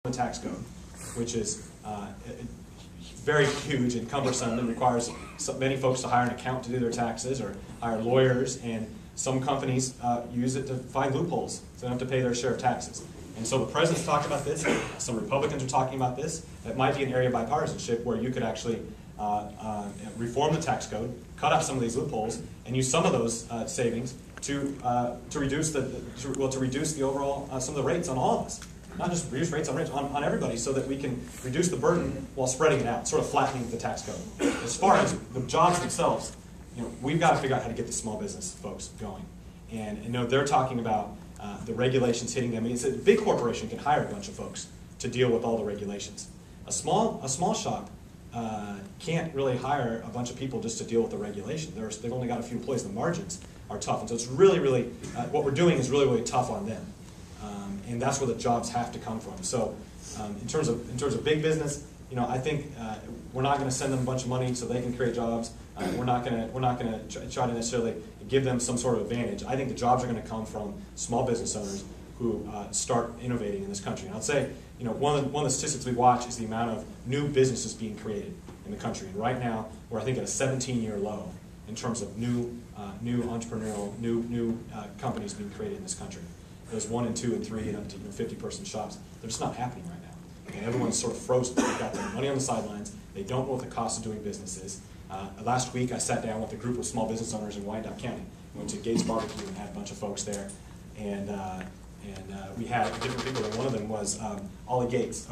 the tax code, which is very huge and cumbersome and requires many folks to hire an accountant to do their taxes or hire lawyers, and some companies use it to find loopholes so they don't have to pay their share of taxes. And so the president's talked about this, some Republicans are talking about this. It might be an area of bipartisanship where you could actually reform the tax code, cut out some of these loopholes, and use some of those savings to reduce the overall some of the rates on all of us. Not just reduce rates on everybody, so that we can reduce the burden while spreading it out, sort of flattening the tax code. As far as the jobs themselves, we've got to figure out how to get the small business folks going. And they're talking about the regulations hitting them. I mean, it's a big corporation can hire a bunch of folks to deal with all the regulations. A small shop can't really hire a bunch of people just to deal with the regulation. They've only got a few employees. The margins are tough, and so it's really, what we're doing is really tough on them. And that's where the jobs have to come from. So, in terms of big business, I think we're not going to send them a bunch of money so they can create jobs. We're not going to try to necessarily give them some sort of advantage. I think the jobs are going to come from small business owners who start innovating in this country. And I'd say, one of the statistics we watch is the amount of new businesses being created in the country. And right now, we're I think at a 17-year low in terms of new entrepreneurial, new companies being created in this country. Those 1 and 2 and 3 and up to 50-person shops, they're just not happening right now. And everyone's sort of frozen. They've got their money on the sidelines. They don't know what the cost of doing business is. Last week, I sat down with a group of small business owners in Wyandotte County. We went to Gates Barbecue and had a bunch of folks there. And we had different people. And one of them was George Gates.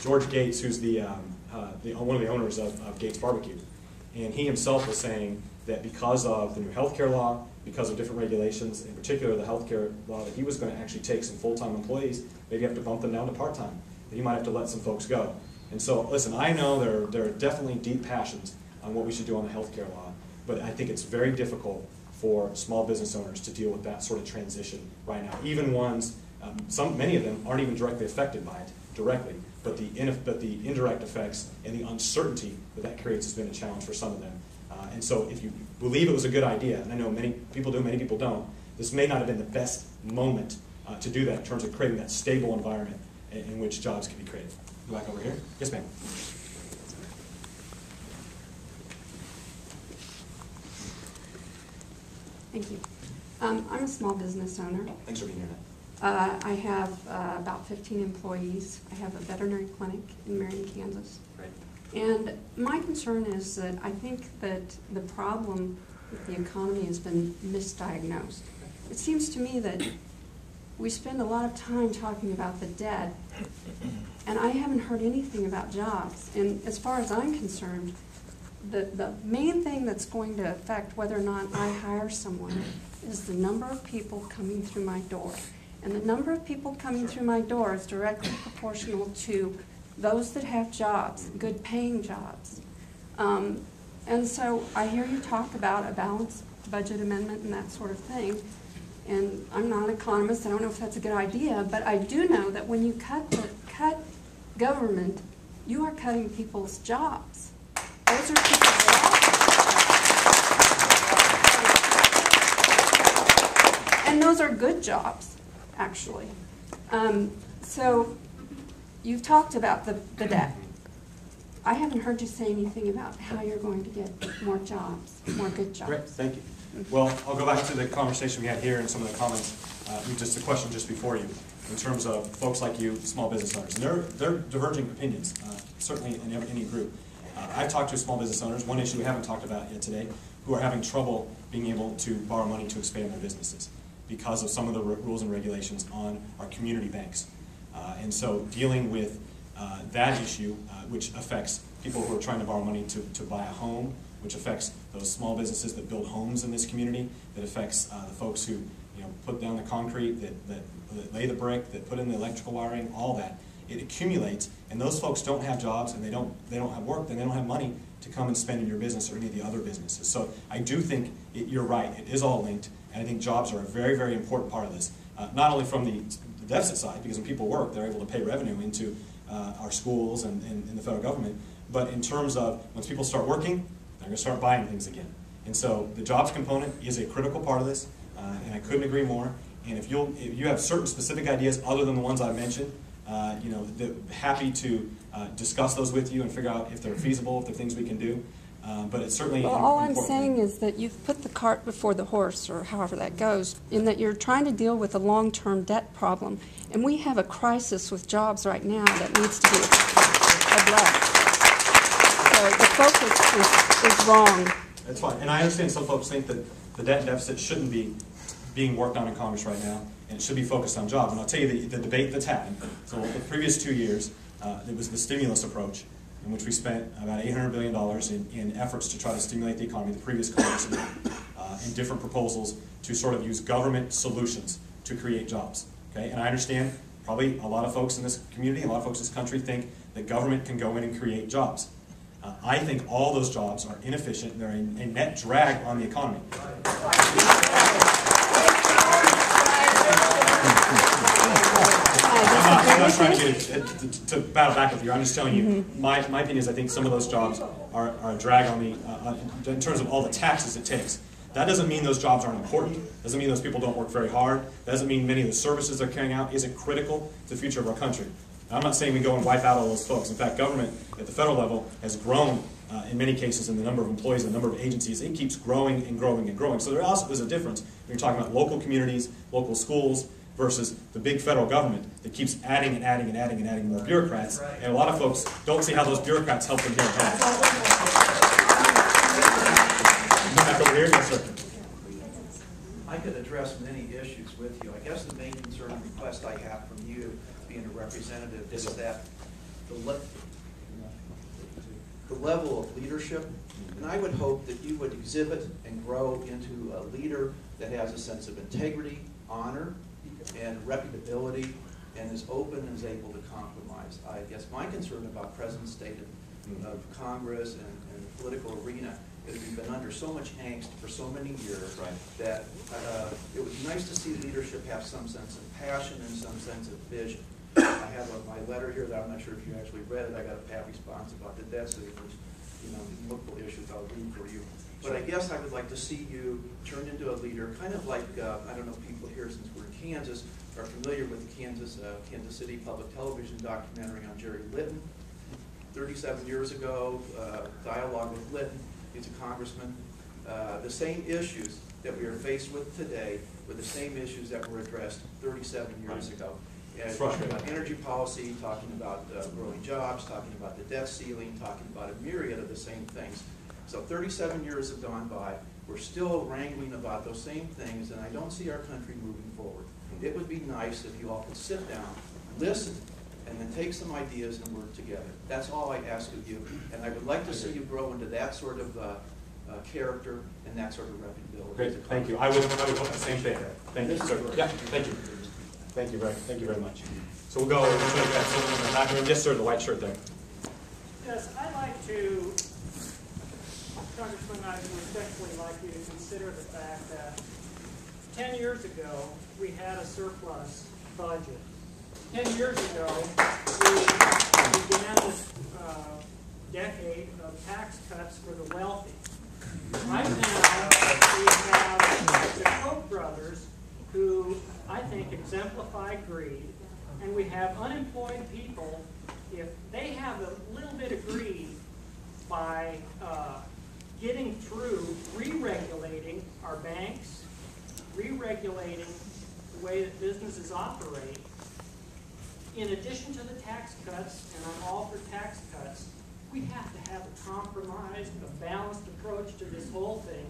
George Gates, who's one of the owners of Gates Barbecue. And he himself was saying that because of the new healthcare law, because of different regulations, in particular the healthcare law, that he was going to actually take some full-time employees, maybe have to bump them down to part-time, that he might have to let some folks go. And so, listen, I know there are definitely deep passions on what we should do on the healthcare law, but I think it's very difficult for small business owners to deal with that sort of transition right now. Even ones, many of them aren't even directly affected by it directly, but the indirect effects and the uncertainty that creates has been a challenge for some of them. And so if you believe it was a good idea, and I know many people do, many people don't, this may not have been the best moment to do that in terms of creating that stable environment in which jobs can be created. Go back over here. Yes, ma'am. Thank you. I'm a small business owner. Thanks for being here. I have about 15 employees. I have a veterinary clinic in Marion, Kansas. Right. And my concern is that I think that the problem with the economy has been misdiagnosed. It seems to me that we spend a lot of time talking about the debt, and I haven't heard anything about jobs. And as far as I'm concerned, the main thing that's going to affect whether or not I hire someone is the number of people coming through my door. And the number of people coming through my door is directly proportional to those that have jobs, good paying jobs. And so I hear you talk about a balanced budget amendment and that sort of thing. And I'm not an economist, I don't know if that's a good idea, but I do know that when you cut government, you are cutting people's jobs. Those are people's jobs. And those are good jobs, actually. So you've talked about the debt. I haven't heard you say anything about how you're going to get more jobs, more good jobs. Great, thank you. Well, I'll go back to the conversation we had here and some of the comments, just a question just before you, in terms of folks like you, small business owners. And they're diverging opinions, certainly in any group. I've talked to small business owners, one issue we haven't talked about yet today, who are having trouble being able to borrow money to expand their businesses because of some of the rules and regulations on our community banks. And so dealing with that issue, which affects people who are trying to borrow money to buy a home, which affects those small businesses that build homes in this community, that affects the folks who put down the concrete, that lay the brick, that put in the electrical wiring, all that. It accumulates, and those folks don't have jobs, and they don't have work, then they don't have money to come and spend in your business or any of the other businesses. So I do think you're right, it is all linked, and I think jobs are a very, very important part of this. Not only from the deficit side, because when people work, they're able to pay revenue into our schools and the federal government, but in terms of once people start working, they're going to start buying things again. And so the jobs component is a critical part of this, and I couldn't agree more. And if you have certain specific ideas other than the ones I mentioned, happy to discuss those with you and figure out if they're feasible, if they're things we can do. But it's certainly well, all I'm important. saying is that you've put the cart before the horse, or however that goes, in that you're trying to deal with a long-term debt problem. And we have a crisis with jobs right now that needs to be addressed. So the focus is wrong. That's fine. And I understand some folks think that the debt deficit shouldn't be being worked on in Congress right now, and it should be focused on jobs. And I'll tell you the debate that's happened. So the previous 2 years, it was the stimulus approach, in which we spent about $800 billion in efforts to try to stimulate the economy, the previous Congress, in different proposals to sort of use government solutions to create jobs. Okay? And I understand probably a lot of folks in this community, a lot of folks in this country think that government can go in and create jobs. I think all those jobs are inefficient and they're a net drag on the economy. I'm not trying to battle back with you. I'm just telling you, my opinion is I think some of those jobs are a drag on the, in terms of all the taxes it takes. That doesn't mean those jobs aren't important. Doesn't mean those people don't work very hard. Doesn't mean many of the services they're carrying out isn't critical to the future of our country. Now, I'm not saying we go and wipe out all those folks. In fact, government at the federal level has grown in many cases in the number of employees, the number of agencies. It keeps growing and growing and growing. So there also is a difference when you're talking about local communities, local schools, versus the big federal government that keeps adding and adding and adding and adding more bureaucrats. And a lot of folks don't see how those bureaucrats help them here at home. Back over here, yes, sir. I could address many issues with you. I guess the main concern and request I have from you, being a representative, is that the level of leadership, and I would hope that you would exhibit and grow into a leader that has a sense of integrity, honor, and reputability, and is open and is able to compromise. I guess my concern about present state of Congress and the political arena is we've been under so much angst for so many years that it would be nice to see leadership have some sense of passion and some sense of vision. I have my letter here that I'm not sure if you actually read it. I got a pat response about the debt ceiling, multiple issues I'll read for you. But I guess I would like to see you turn into a leader, kind of like, I don't know if people here, since we're in Kansas, are familiar with the Kansas City Public Television documentary on Jerry Litton. 37 years ago, dialogue with Litton. He's a congressman. The same issues that we are faced with today were the same issues that were addressed 37 years ago. Talking about energy policy, talking about growing jobs, talking about the debt ceiling, talking about a myriad of the same things. So 37 years have gone by. We're still wrangling about those same things, and I don't see our country moving forward. It would be nice if you all could sit down, listen, and then take some ideas and work together. That's all I ask of you, and I would like to see you grow into that sort of character and that sort of reputability. Great, thank you. I would hope the same thing. Thank you, sir. Yeah, thank you. Thank you very much. So we'll go over to the back room. Yes, sir, the white shirt there. Yes, I'd like to, Congressman, I would respectfully like you to consider the fact that 10 years ago, we had a surplus budget. 10 years ago, we began this decade of tax cuts for the wealthy. Right now, we have the Koch brothers, who I think exemplify greed, and we have unemployed people. If they have a little bit of greed by getting through re-regulating our banks, re-regulating the way that businesses operate, in addition to the tax cuts, and I'm all for tax cuts, we have to have a compromised, a balanced approach to this whole thing.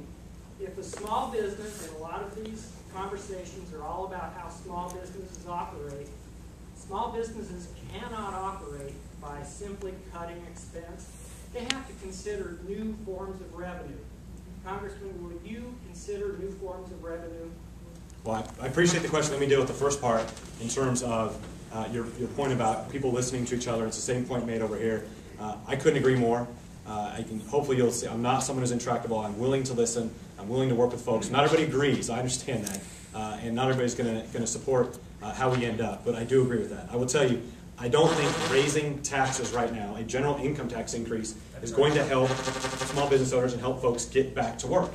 If a small business, and a lot of these conversations are all about how small businesses operate, small businesses cannot operate by simply cutting expense. They have to consider new forms of revenue. Congressman, would you consider new forms of revenue? Well, I appreciate the question. Let me deal with the first part in terms of your point about people listening to each other. It's the same point made over here. I couldn't agree more. Hopefully you'll see I'm not someone who's intractable. I'm willing to listen. I'm willing to work with folks. Not everybody agrees. I understand that. And not everybody's going to support how we end up. But I do agree with that. I will tell you, I don't think raising taxes right now, a general income tax increase, is going to help small business owners and help folks get back to work.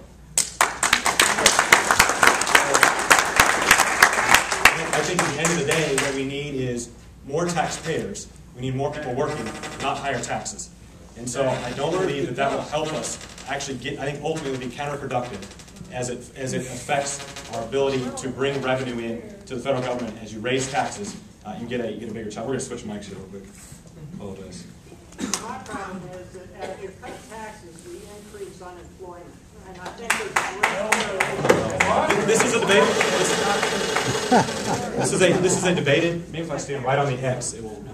think at the end of the day, what we need is more taxpayers. We need more people working, not higher taxes. And so I don't believe that that will help us actually get, I think ultimately be counterproductive as it affects our ability to bring revenue in to the federal government. As you raise taxes, you get a bigger chunk. We're going to switch mics here real quick. Apologize. My problem is that as you cut taxes, you increase unemployment. And I think there's This is a debate. This is a debated. Maybe if I stand right on the X, it will.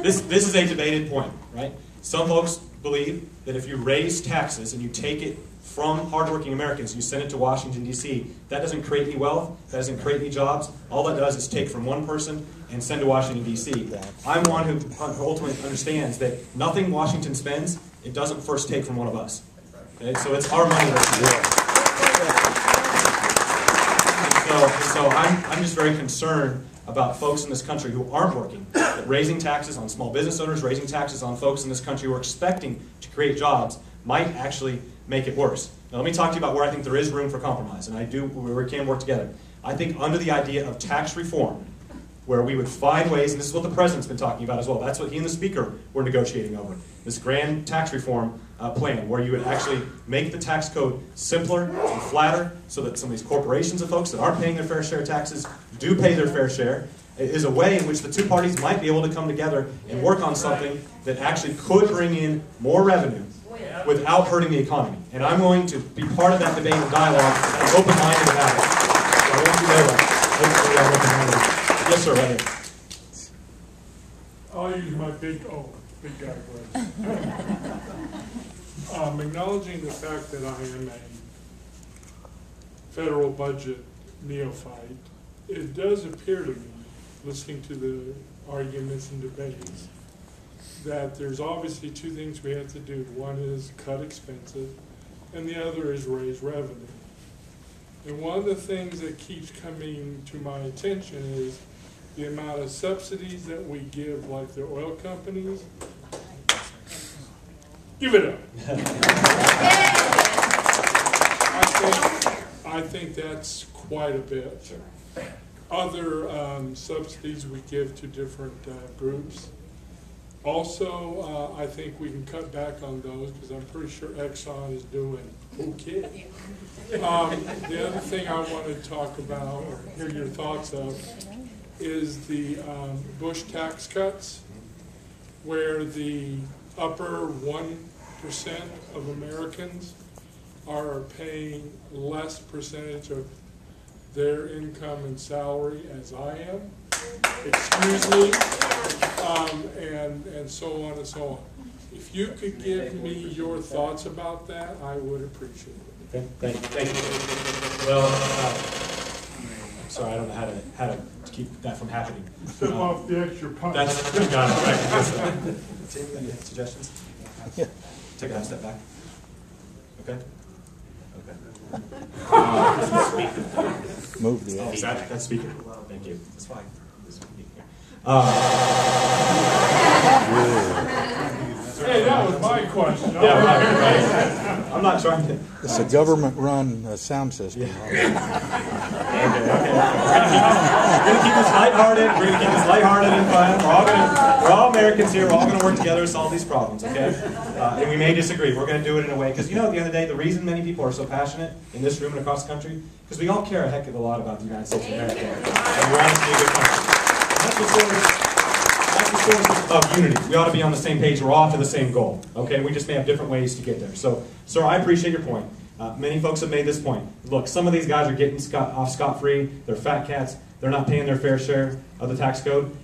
This is a debated point, right? Some folks believe that if you raise taxes and you take it from hardworking Americans, you send it to Washington, D.C., that doesn't create any wealth, that doesn't create any jobs. All that does is take from one person and send to Washington, D.C. I'm one who ultimately understands that nothing Washington spends, it doesn't first take from one of us. Okay? So it's our money that's there. And so I'm just very concerned about folks in this country who aren't working, that raising taxes on small business owners, raising taxes on folks in this country who are expecting to create jobs might actually make it worse. Now let me talk to you about where I think there is room for compromise, and where we can work together. I think under the idea of tax reform, where we would find ways, and this is what the President's been talking about as well, that's what he and the Speaker were negotiating over, this grand tax reform plan, where you would actually make the tax code simpler and flatter so that some of these corporations and folks that aren't paying their fair share of taxes do pay their fair share. It is a way in which the two parties might be able to come together and work on something that actually could bring in more revenue without hurting the economy. And I'm going to be part of that debate and dialogue and open-minded about it. So I want you to hopefully I'm open-minded. Yes, sir, right here. I'll use my big guy voice. Acknowledging the fact that I am a federal budget neophyte, it does appear to me, listening to the arguments and debates, that there's obviously two things we have to do. One is cut expenses, and the other is raise revenue. And one of the things that keeps coming to my attention is the amount of subsidies that we give, like the oil companies. Give it up. I think that's quite a bit. Other subsidies we give to different groups. Also, I think we can cut back on those because I'm pretty sure Exxon is doing okay. The other thing I want to talk about, or hear your thoughts of, is the Bush tax cuts, where the upper 1% of Americans are paying less percentage of their income and salary as I am. Excuse me. And so on and so on. If you could give me your thoughts about that, I would appreciate it. Okay, thank you. Well, I'm sorry, I don't know how to keep that from happening. Step off the extra punch. That's you got it. Right. Tim, any suggestions? Yeah. Take a half step back. Okay. Okay. Move the Is that's speaker. Thank you. That's fine. Hey, that was my question. Yeah, right. I'm not trying to. It's a government-run sound system. Yeah. Okay. We're going to keep this lighthearted. We're going to keep this lighthearted and fun. We're all Americans here. We're all going to work together to solve these problems, okay? And we may disagree. We're going to do it in a way, because you know, at the end of the day, the reason many people are so passionate in this room and across the country, because we all care a heck of a lot about the United States of America. And we're honestly a good country. That's the source of unity. We ought to be on the same page. We're all to the same goal. Okay, we just may have different ways to get there. So, sir, I appreciate your point. Many folks have made this point. Look, some of these guys are getting off scot-free. They're fat cats. They're not paying their fair share of the tax code.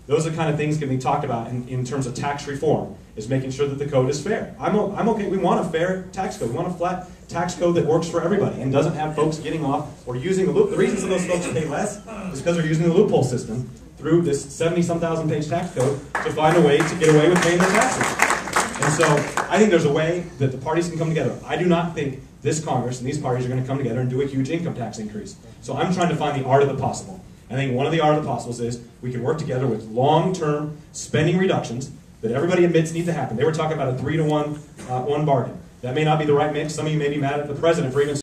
Those are the kind of things that can be talked about in terms of tax reform, is making sure that the code is fair. I'm okay. We want a fair tax code. We want a flat tax code that works for everybody and doesn't have folks getting off or using the loop. The reason some of those folks pay less is because they're using the loophole system through this 70-some thousand page tax code to find a way to get away with paying their taxes. And so I think there's a way that the parties can come together. I do not think this Congress and these parties are going to come together and do a huge income tax increase. So I'm trying to find the art of the possible. I think one of the art of the possibles is we can work together with long-term spending reductions that everybody admits need to happen. They were talking about a 3-to-1 bargain. That may not be the right mix. Some of you may be mad at the president for even